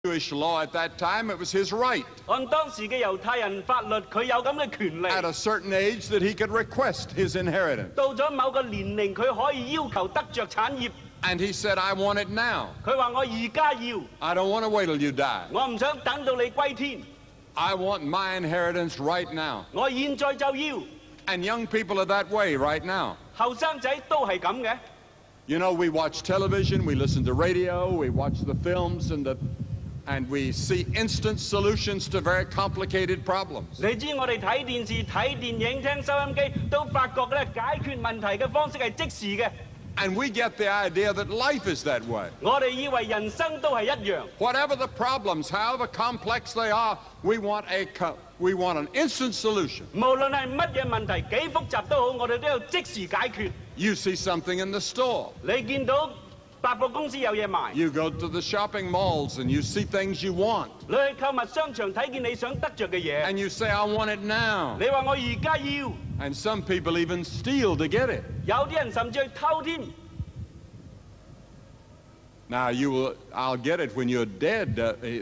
Jewish law at that time, it was his right. 按當時嘅猶太人法律，佢有咁嘅權利。At a certain age, that he could request his inheritance. 到咗某個年齡，佢可以要求得着產業。And he said, "I want it now. 佢話我而家要， I don't want to wait till you die. 我唔想等到你歸天， I want my inheritance right now." 我現在就要。And young people are that way right now. 後生仔都係咁嘅。You know, we watch television, we listen to radio, we watch the films, and we see instant solutions to very complicated problems. 你知我哋睇電視、睇電影、聽收音機，都發覺咧解決問題嘅方式係即時嘅。And we get the idea that life is that way. 我哋以為人生都係一樣。Whatever the problems, however complex they are, we want an instant solution. 無論係乜嘢問題，幾複雜都好，我哋都要即時解決。You see something in the store. 你見到百貨公司有嘢賣。You go to the shopping malls and you see things you want. 你去購物商場睇見你想得着嘅嘢。And you say, "I want it now." 你話我而家要。And some people even steal to get it. 有啲人甚至去偷添。Now I'll get it when you're dead,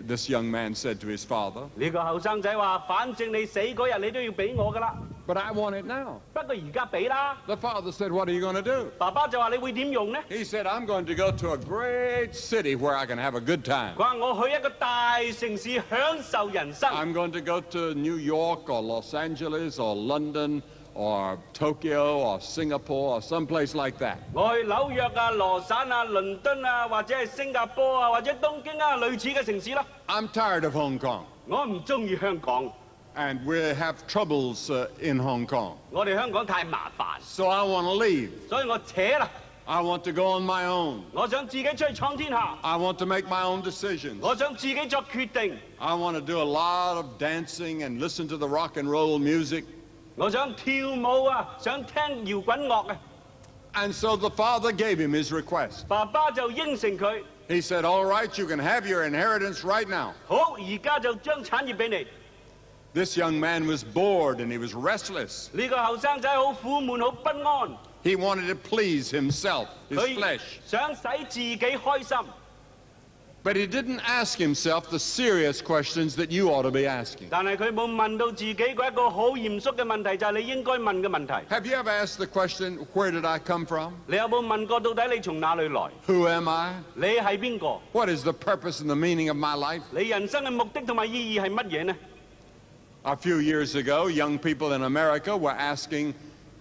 this young man said to his father. 呢個後生仔話：反正你死嗰日你都要俾我㗎啦。But I want it now. 不過而家俾啦。The father said, "What are you going to do?" 爸爸就話：你會點用呢？ He said, "I'm going to go to a great city where I can have a good time." 佢話：我去一個大城市享受人生。I'm going to go to New York or Los Angeles or London or Tokyo or Singapore or someplace like that. 我去紐約啊、羅省啊、倫敦啊，或者係新加坡啊，或者東京啊，類似嘅城市啦。I'm tired of Hong Kong. 我唔中意香港。And we have troubles in Hong Kong. 我哋香港太麻煩。So I want to leave. 所以我扯啦。I want to go on my own. 我想自己出去闖天下。I want to make my own decisions. 我想自己作決定。I want to do a lot of dancing and listen to the rock and roll music. 我想跳舞啊，想聽搖滾樂啊。And so the father gave him his request. 爸爸就應承佢。He said, "All right, you can have your inheritance right now." 好，而家就將產業俾你。This young man was bored and he was restless. 呢個後生仔好苦悶，好不安。He wanted to please himself, his flesh. 想使自己開心。But he didn't ask himself the serious questions that you ought to be asking. 但係佢冇問到自己嗰一個好嚴肅嘅問題，就係你應該問嘅問題。Have you ever asked the question, "Where did I come from?" 你有冇問過到底你從哪裏來？ Who am I? 你係邊個？ What is the purpose and the meaning of my life? 你人生嘅目的同埋意義係乜嘢呢？ A few years ago, young people in America were asking,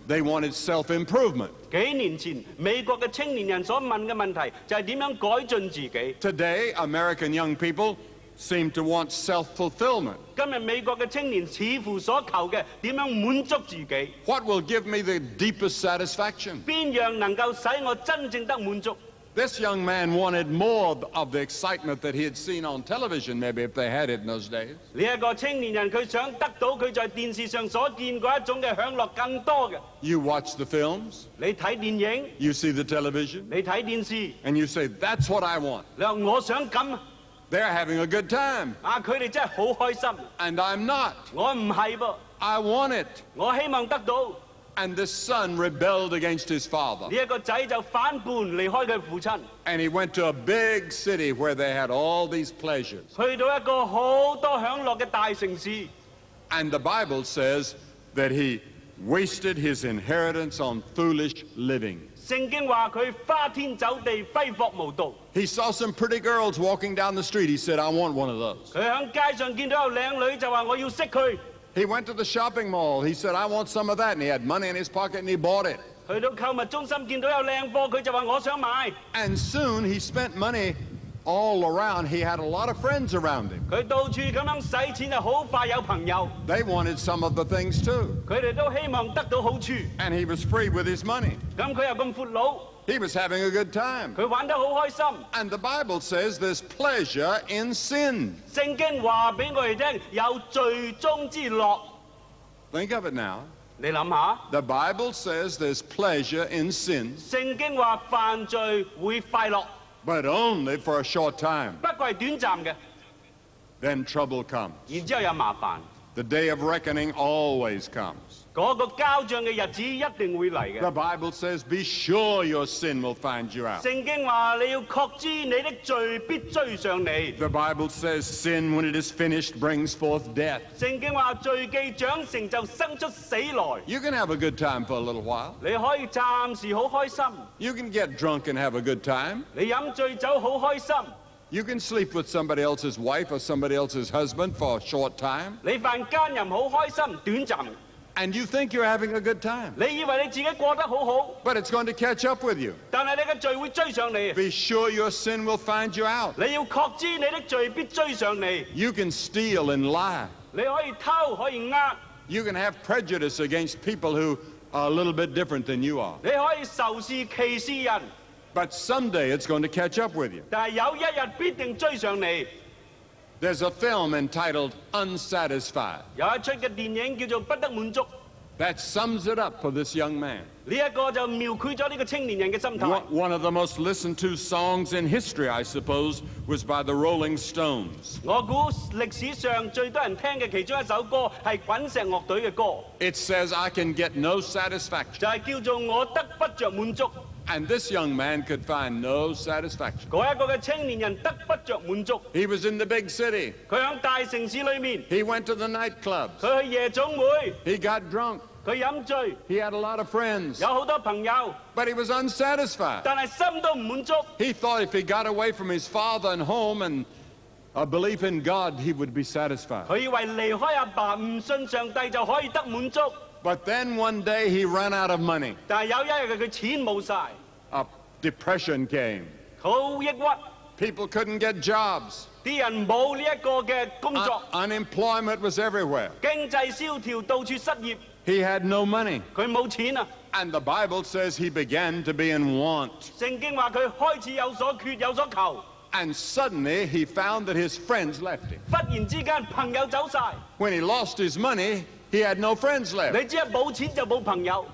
they wanted self-improvement. 幾年前，美國嘅青年人所問嘅問題就係點樣改進自己。Today, American young people seem to want self-fulfillment. 今日美國嘅青年似乎所求嘅點樣滿足自己？ What will give me the deepest satisfaction? 邊樣能夠使我真正得滿足？ This young man wanted more of the excitement that he had seen on television, maybe if they had it in those days. 呢一個青年人佢想得到佢在電視上所見過一種嘅享樂更多嘅。You watch the films, 你睇電影， you see the television, 你睇電視， and you say, "That's what I want." 你話我想咁。 They're having a good time, 啊，佢哋真係好開心。 and I'm not. 我唔係噃， I want it. 我希望得到。 And this son rebelled against his father. 呢一個仔就反叛離開佢父親， And he went to a big city where they had all these pleasures. 去到一個好多享樂嘅大城市。 And the Bible says that he wasted his inheritance on foolish living. 聖經話佢花天酒地，揮霍無度。 He saw some pretty girls walking down the street. He said, "I want one of those." 佢喺街上見到有靚女，就話我要識佢。 He went to the shopping mall. He said, "I want some of that." And he had money in his pocket and he bought it. 去到購物中心見到有靚貨，佢就話我想買。 And soon he spent money all around. He had a lot of friends around him. 佢到處咁樣使錢，就好快有朋友。 They wanted some of the things too. 佢哋都希望得到好處。 And he was free with his money. 咁佢又咁闊佬， He was having a good time. 佢玩得好開心。 And the Bible says there's pleasure in sin. 聖經話俾我哋聽，有罪中之樂。 Think of it now. 你諗下， The Bible says there's pleasure in sin, 聖經話犯罪會快樂， but only for a short time. 不過係短暫嘅， Then trouble comes. 然之後有麻煩。The day of reckoning always comes. 嗰個交帳嘅日子一定會嚟嘅。 The Bible says, be sure your sin will find you out. 聖經話你要確知你的罪必追上你。 The Bible says, sin, when it is finished, brings forth death. 聖經話罪既長成就生出死來。 You can have a good time for a little while. 你可以暫時好開心， You can get drunk and have a good time. 你飲醉酒好開心， You can sleep with somebody else's wife or somebody else's husband for a short time. 你犯奸淫好開心，短暫。 And you think you're having a good time. 你以為你自己過得好好， But it's going to catch up with you. 但係你嘅罪會追上你。 Be sure your sin will find you out. 你要確知你的罪必追上你。 You can steal and lie. 你可以偷，可以呃， You can have prejudice against people who are a little bit different than you are. 你可以仇視歧視人， But someday it's going to catch up with you. 但係有一日必定追上你。 There's a film entitled Unsatisfied. 有一出嘅電影叫做《不得滿足》， That sums it up for this young man. 呢一個就描繪咗呢個青年人嘅心態。 One of the most listened to songs in history, I suppose, was by the Rolling Stones. 我估歷史上最多人聽嘅其中一首歌係滾石樂隊嘅歌， It says, I can get no satisfaction. 就係叫做我得不着滿足。 And this young man could find no satisfaction. 嗰一個嘅青年人得不着滿足， He was in the big city. 佢喺大城市裏面， He went to the nightclubs. 佢去夜總會， He got drunk. 佢飲醉， He had a lot of friends. 有好多朋友， But he was unsatisfied. 但係心都唔滿足。 He thought if he got away from his father and home and a belief in God, he would be satisfied. 佢以為離開阿爸唔信上帝就可以得滿足， But then one day he ran out of money. 但係有一日佢錢冇晒， A depression came. 好抑鬱， People couldn't get jobs. 啲人冇呢一個嘅工作， Unemployment was everywhere. 經濟蕭條，到處失業， He had no money. 佢冇錢啊！ And the Bible says he began to be in want. 聖經話佢開始有所缺，有所求， And suddenly he found that his friends left him. 忽然之間朋友走晒， When he lost his money, he had no friends left. 你只係冇錢就冇朋友，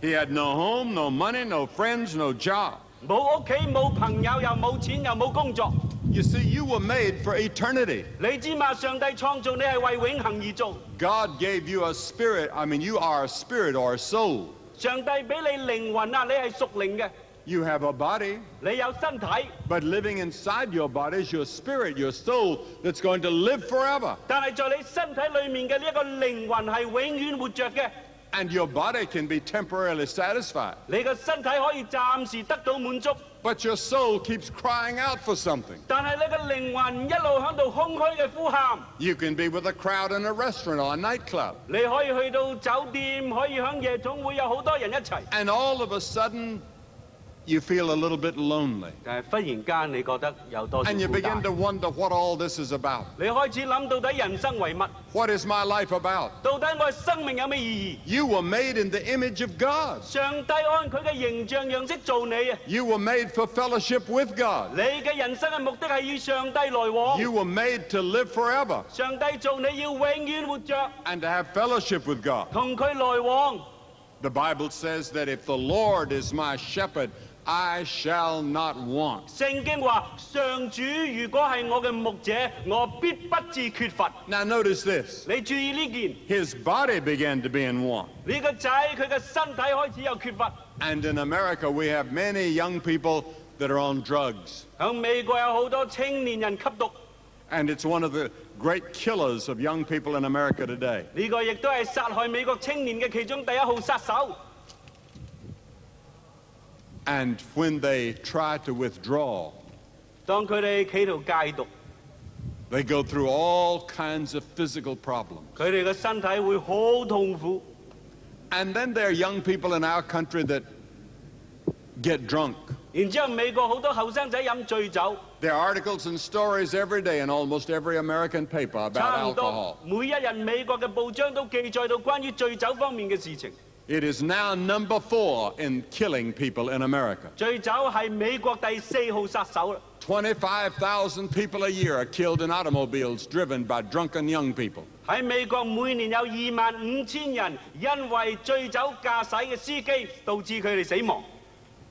He had no home, no money, no friends, no job. 冇屋企冇朋友又冇錢又冇工作。 You see, you were made for eternity. 你知嘛？上帝創造你係為永恆而做， God gave you a spirit. I mean, you are a spirit or a soul. 上帝俾你靈魂啊，你係屬靈嘅， You have a body, 你有身體， but living inside your body is your spirit, your soul that's going to live forever. 但係在你身體裏面嘅呢一個靈魂係永遠活着嘅。 And your body can be temporarily satisfied. 你個身體可以暫時得到滿足， But your soul keeps crying out for something. 但係你個靈魂一路喺度空虛嘅呼喊。 You can be with a crowd in a restaurant or a nightclub. 你可以去到酒店，可以喺夜總會有好多人一齊， And all of a sudden, you feel a little bit lonely. 但係忽然間你覺得有多少 And you 孤 begin 單， to wonder what all this is about. 你開始諗到底人生為乜？ What is my life about? 到底我嘅生命有咩意義？ You were made in the image of God. 上帝按佢嘅形象樣式做你啊！ You were made for fellowship with God. 你嘅人生嘅目的係與上帝來往。 You were made to live forever 上帝做你要永遠活着， and to have fellowship with God. 同佢來往。 The Bible says that if the Lord is my shepherd, I shall not want. 聖經話：上主如果係我嘅牧者，我必不致缺乏。 Now notice this. 你注意呢件， His body began to be in want. 呢個仔佢嘅身體開始有缺乏。 And in America, we have many young people that are on drugs. 喺美國有好多青年人吸毒， And it's one of the great killers of young people in America today. 呢個亦都係殺害美國青年嘅其中第一號殺手。 And when they try to withdraw, 當佢哋企圖戒毒， they go through all kinds of physical problems. 佢哋嘅身體會好痛苦。 And then there are young people in our country that get drunk. 然之後美國好多後生仔飲醉酒， There are articles and stories every day in almost every American paper about 差唔 alcohol. 多每一日美國嘅報章都記載到關於醉酒方面嘅事情。 It is now number 4 in killing people in America. 醉酒係美國第4號殺手啦。 25,000 people a year are killed in automobiles driven by drunken young people. 喺美國每年有25,000人因為醉酒駕駛嘅司機導致佢哋死亡，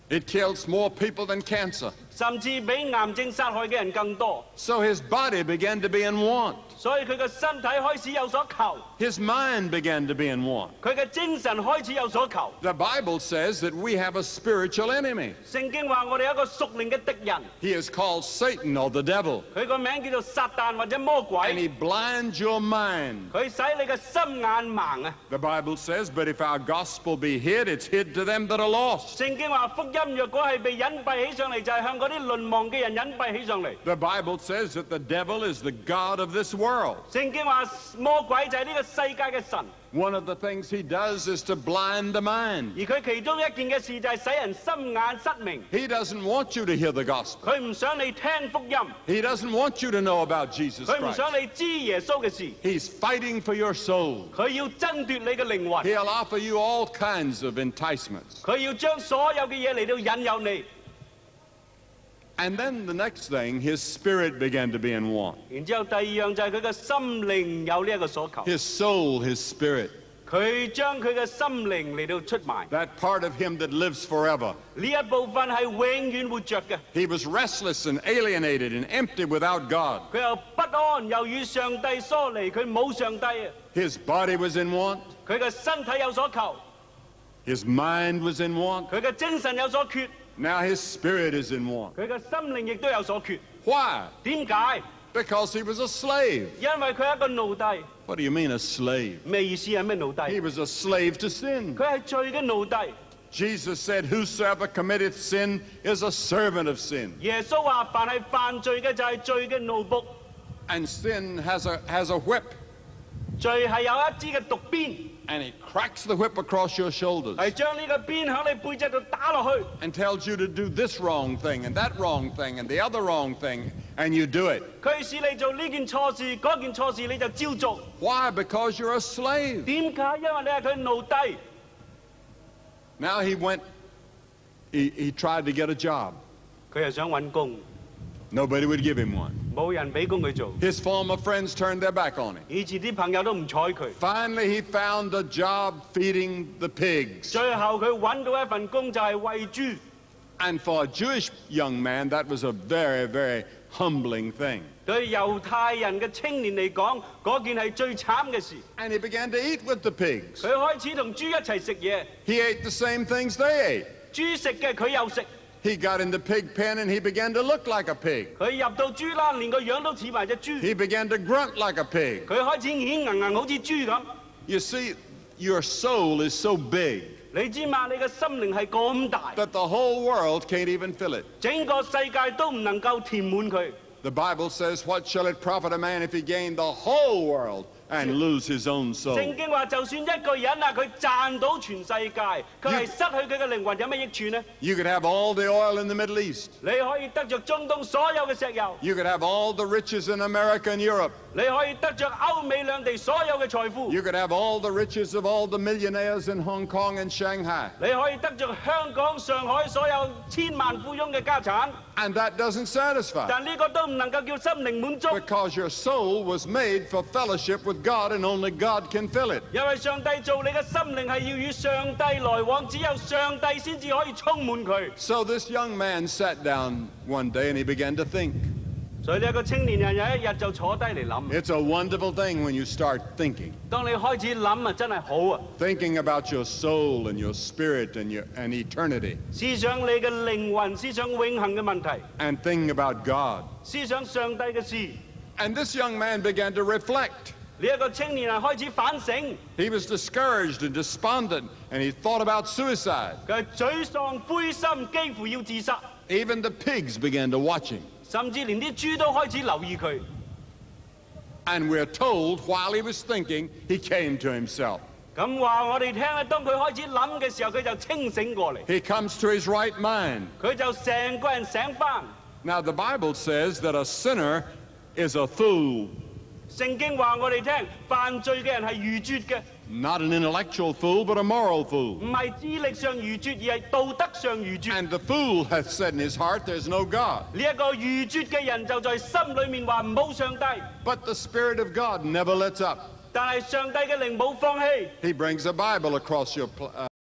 It kills more people than cancer. 甚至比癌症殺害嘅人更多。 So his body began to be in want. 所以佢嘅身體開始有所求， His mind began to be in want. 佢嘅精神開始有所求。 The Bible says that we have a spiritual enemy. 聖經話我哋有一個屬靈嘅敵人， He is called Satan or the devil. 佢個名叫做撒旦或者魔 And 鬼， he blinds your mind. 佢使你嘅心眼盲啊！ The Bible says, but if our gospel be hid, it's hid to them that are lost. 聖經話福音若果係被隱蔽起上嚟，就係向嗰啲淪亡嘅人隱蔽起上嚟。 The Bible says that the devil is the god of this world. 聖經話魔鬼就係呢個世界嘅神， One of the things he does is to blind the mind. 而佢其中一件嘅事就係使人心眼失明。 He doesn't want you to hear the gospel. 佢唔想你聽福音， He doesn't want you to know about Jesus 佢唔 Christ. 想你知耶穌嘅事， He's fighting for your soul. 佢要爭奪你嘅靈魂， He'll offer you all kinds of enticements. 佢要將所有嘅嘢嚟到引誘你。 And then the next thing, his spirit began to be in want. 然之後第二樣就係佢嘅心靈有呢一個所求， His soul, his spirit, 佢將佢嘅心靈嚟到出賣， that part of him that lives forever. 呢一部分係永遠活着嘅。 He was restless and alienated and empty without God. 佢又不安，又與上帝疏離，佢冇上帝啊！ His body was in want. 佢嘅身體有所求， His mind was in want. 佢嘅精神有所缺， Now his spirit is in want. 佢嘅心靈亦都有所缺。 Why? 點解？ Because he was a slave. 因為佢係一個奴隸。 What do you mean a slave? 咩意思係咩奴 He 隸？ was a slave to sin. 佢係罪嘅奴隸。 Jesus said, whosoever committeth sin is a servant of sin. 耶穌話：凡係犯罪嘅就係罪嘅奴僕， And sin has a whip. 罪係有一支嘅毒鞭， And he cracks the whip across your shoulders 係將呢個鞭喺你背脊度打落去， and tells you to do this wrong thing and that wrong thing and the other wrong thing, and you do it. 佢使你做呢件錯事，嗰件錯事你就照做。 Why? Because you're a slave. 點解？因為你係佢奴隸。 Now he tried to get a job. 佢又想揾工， Nobody would give him one. 冇人俾工佢做， His former friends turned their back on him. 以前啲朋友都唔睬佢。 Finally, he found a job feeding the pigs. 最後佢揾到一份工就係餵豬。 And for a Jewish young man, that was a very, very humbling thing. 對猶太人嘅青年嚟講，嗰件係最慘嘅事。 And he began to eat with the pigs. 佢開始同豬一齊食嘢， He ate the same things they ate. 豬食嘅佢又食。 He got in the pig pen and he began to look like a pig. 佢入到豬欄，連個樣都似埋隻豬。 He began to grunt like a pig. 佢開始演硬硬，好似豬咁。 You see, your soul is so big 你知嘛？你嘅心靈係咁大， that the whole world can't even fill it. 整個世界都唔能夠填滿佢。 The Bible says, what shall it profit a man if he gain the whole world and lose his own soul? 聖經話，就算一個人啊，佢賺到全世界，佢係失去佢嘅靈魂，有咩益處呢？ You could have all the oil in the Middle East. 你可以得着中東所有嘅石油， You could have all the riches in America and Europe. 你可以得着歐美兩地所有嘅財富， You could have all the riches of all the millionaires in Hong Kong and Shanghai. 你可以得着香港、上海所有千萬富翁嘅家產， And that doesn't satisfy. 但呢個都唔能夠叫心靈滿足， Because your soul was made for fellowship with God and only God can fill it. 因為上帝做你嘅心靈係要與上帝來往，只有上帝先至可以充滿佢。 So this young man sat down one day and he began to think. 所以呢一個青年人有一日就坐低嚟諗。 It's a wonderful thing when you start thinking. 當你開始諗啊，真係好啊！ Thinking about your soul and your spirit and eternity. 思想你嘅靈魂，思想永恆嘅問題， And thinking about God. 思想上帝嘅事。 And this young man began to reflect. 呢一個青年人開始反省， He was discouraged and despondent and he thought about suicide. 佢係沮喪灰心，幾乎要自殺， Even the pigs began to watch him. 甚至連啲豬都開始留意佢。 And we're told while he was thinking, he came to himself. 咁話我哋聽咧，當佢開始諗嘅時候，佢就清醒過嚟， He comes to his right mind. 佢就成個人醒返。 Now the Bible says that a sinner is a fool. 聖經話我哋聽，犯罪嘅人係愚拙嘅， Not an intellectual fool, but a moral fool. 唔係智力上愚拙，而係道德上愚拙。 And the fool hath said in his heart, there's no God. 呢一個愚拙嘅人就在心裏面話冇上帝， But the Spirit of God never lets up. 但係上帝嘅靈冇放棄。 He brings a Bible across your